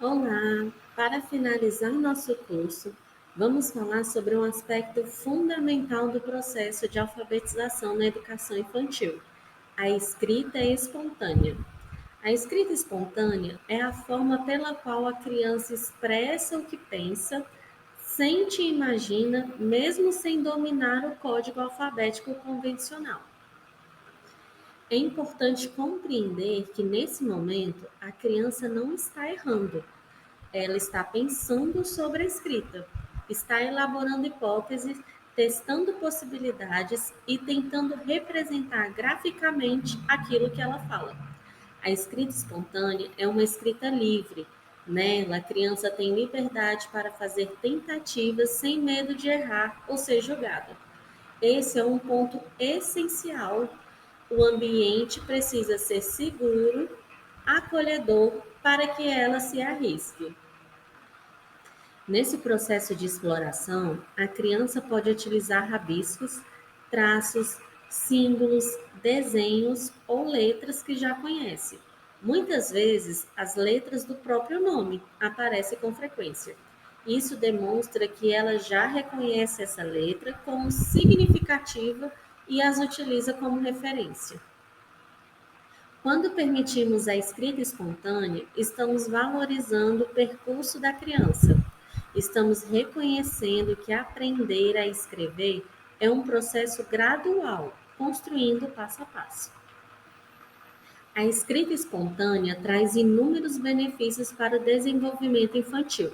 Olá! Para finalizar nosso curso, vamos falar sobre um aspecto fundamental do processo de alfabetização na educação infantil: a escrita espontânea. A escrita espontânea é a forma pela qual a criança expressa o que pensa, sente e imagina, mesmo sem dominar o código alfabético convencional. É importante compreender que, nesse momento, a criança não está errando. Ela está pensando sobre a escrita, está elaborando hipóteses, testando possibilidades e tentando representar graficamente aquilo que ela fala. A escrita espontânea é uma escrita livre. Nela, a criança tem liberdade para fazer tentativas sem medo de errar ou ser julgada. Esse é um ponto essencial. O ambiente precisa ser seguro, acolhedor, para que ela se arrisque. Nesse processo de exploração, a criança pode utilizar rabiscos, traços, símbolos, desenhos ou letras que já conhece. Muitas vezes, as letras do próprio nome aparecem com frequência. Isso demonstra que ela já reconhece essa letra como significativa e as utiliza como referência. Quando permitimos a escrita espontânea, estamos valorizando o percurso da criança. Estamos reconhecendo que aprender a escrever é um processo gradual, construindo passo a passo. A escrita espontânea traz inúmeros benefícios para o desenvolvimento infantil.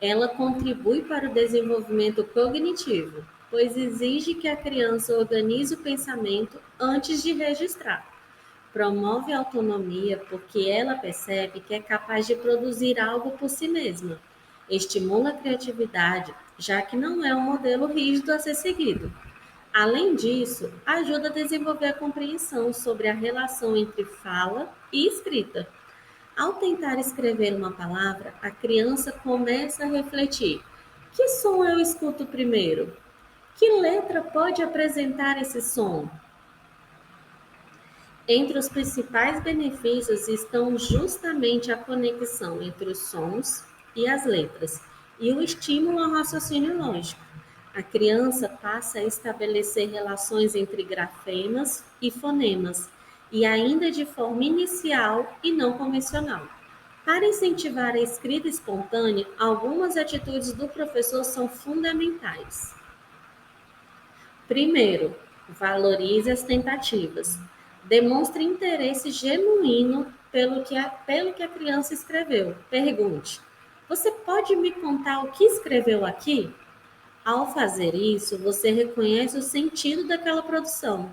Ela contribui para o desenvolvimento cognitivo, pois exige que a criança organize o pensamento antes de registrar. Promove a autonomia porque ela percebe que é capaz de produzir algo por si mesma. Estimula a criatividade, já que não é um modelo rígido a ser seguido. Além disso, ajuda a desenvolver a compreensão sobre a relação entre fala e escrita. Ao tentar escrever uma palavra, a criança começa a refletir: que som eu escuto primeiro? Que letra pode apresentar esse som? Entre os principais benefícios estão justamente a conexão entre os sons e as letras e o estímulo ao raciocínio lógico. A criança passa a estabelecer relações entre grafemas e fonemas, e ainda de forma inicial e não convencional. Para incentivar a escrita espontânea, algumas atitudes do professor são fundamentais. Primeiro, valorize as tentativas. Demonstre interesse genuíno pelo que a criança escreveu. Pergunte: você pode me contar o que escreveu aqui? Ao fazer isso, você reconhece o sentido daquela produção.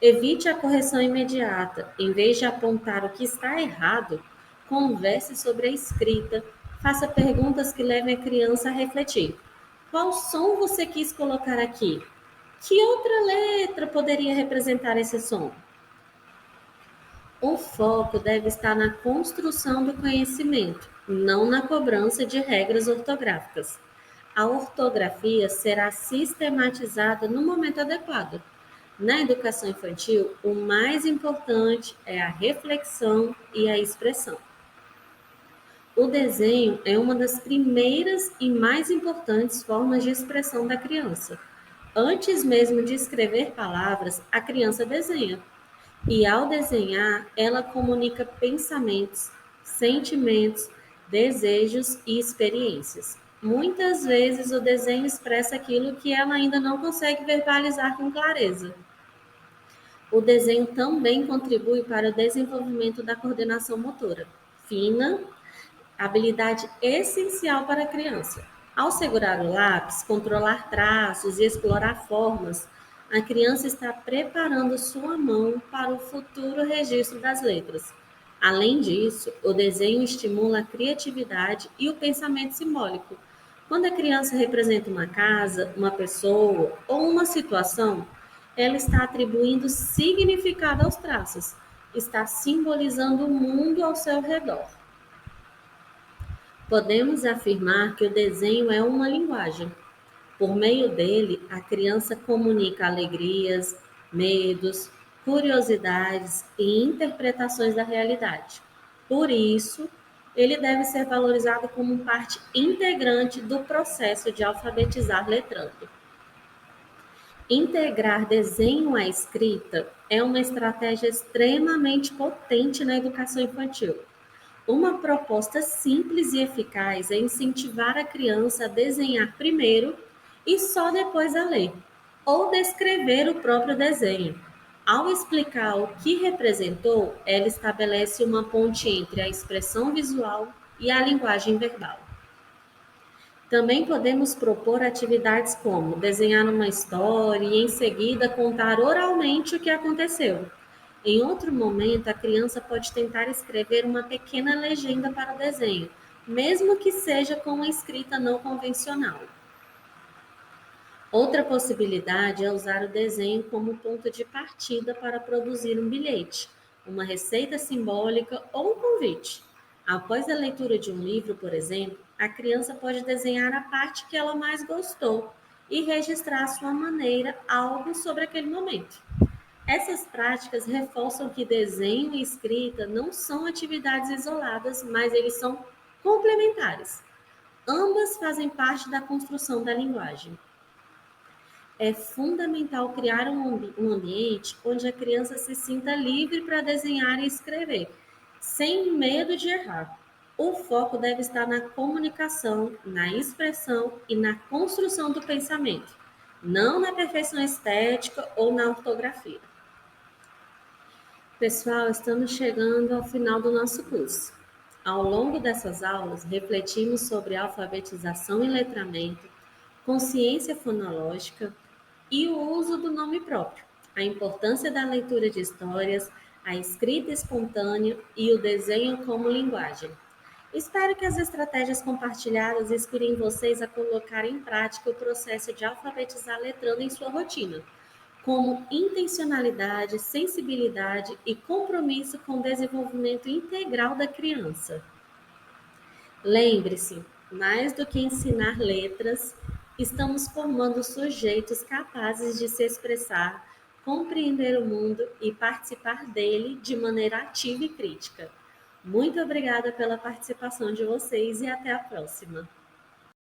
Evite a correção imediata. Em vez de apontar o que está errado, converse sobre a escrita. Faça perguntas que levem a criança a refletir. Qual som você quis colocar aqui? Que outra letra poderia representar esse som? O foco deve estar na construção do conhecimento, não na cobrança de regras ortográficas. A ortografia será sistematizada no momento adequado. Na educação infantil, o mais importante é a reflexão e a expressão. O desenho é uma das primeiras e mais importantes formas de expressão da criança. Antes mesmo de escrever palavras, a criança desenha. E ao desenhar, ela comunica pensamentos, sentimentos, desejos e experiências. Muitas vezes o desenho expressa aquilo que ela ainda não consegue verbalizar com clareza. O desenho também contribui para o desenvolvimento da coordenação motora fina, habilidade essencial para a criança. Ao segurar o lápis, controlar traços e explorar formas, a criança está preparando sua mão para o futuro registro das letras. Além disso, o desenho estimula a criatividade e o pensamento simbólico. Quando a criança representa uma casa, uma pessoa ou uma situação, ela está atribuindo significado aos traços, está simbolizando o mundo ao seu redor. Podemos afirmar que o desenho é uma linguagem. Por meio dele, a criança comunica alegrias, medos, curiosidades e interpretações da realidade. Por isso, ele deve ser valorizado como parte integrante do processo de alfabetizar letrando. Integrar desenho à escrita é uma estratégia extremamente potente na educação infantil. Uma proposta simples e eficaz é incentivar a criança a desenhar primeiro e só depois a ler, ou descrever o próprio desenho. Ao explicar o que representou, ela estabelece uma ponte entre a expressão visual e a linguagem verbal. Também podemos propor atividades como desenhar uma história e, em seguida, contar oralmente o que aconteceu. Em outro momento, a criança pode tentar escrever uma pequena legenda para o desenho, mesmo que seja com uma escrita não convencional. Outra possibilidade é usar o desenho como ponto de partida para produzir um bilhete, uma receita simbólica ou um convite. Após a leitura de um livro, por exemplo, a criança pode desenhar a parte que ela mais gostou e registrar à sua maneira algo sobre aquele momento. Essas práticas reforçam que desenho e escrita não são atividades isoladas, mas eles são complementares. Ambas fazem parte da construção da linguagem. É fundamental criar um ambiente onde a criança se sinta livre para desenhar e escrever, sem medo de errar. O foco deve estar na comunicação, na expressão e na construção do pensamento, não na perfeição estética ou na ortografia. Pessoal, estamos chegando ao final do nosso curso. Ao longo dessas aulas, refletimos sobre alfabetização e letramento, consciência fonológica e o uso do nome próprio, a importância da leitura de histórias, a escrita espontânea e o desenho como linguagem. Espero que as estratégias compartilhadas inspirem vocês a colocar em prática o processo de alfabetizar letrando em sua rotina, como intencionalidade, sensibilidade e compromisso com o desenvolvimento integral da criança. Lembre-se, mais do que ensinar letras, estamos formando sujeitos capazes de se expressar, compreender o mundo e participar dele de maneira ativa e crítica. Muito obrigada pela participação de vocês e até a próxima.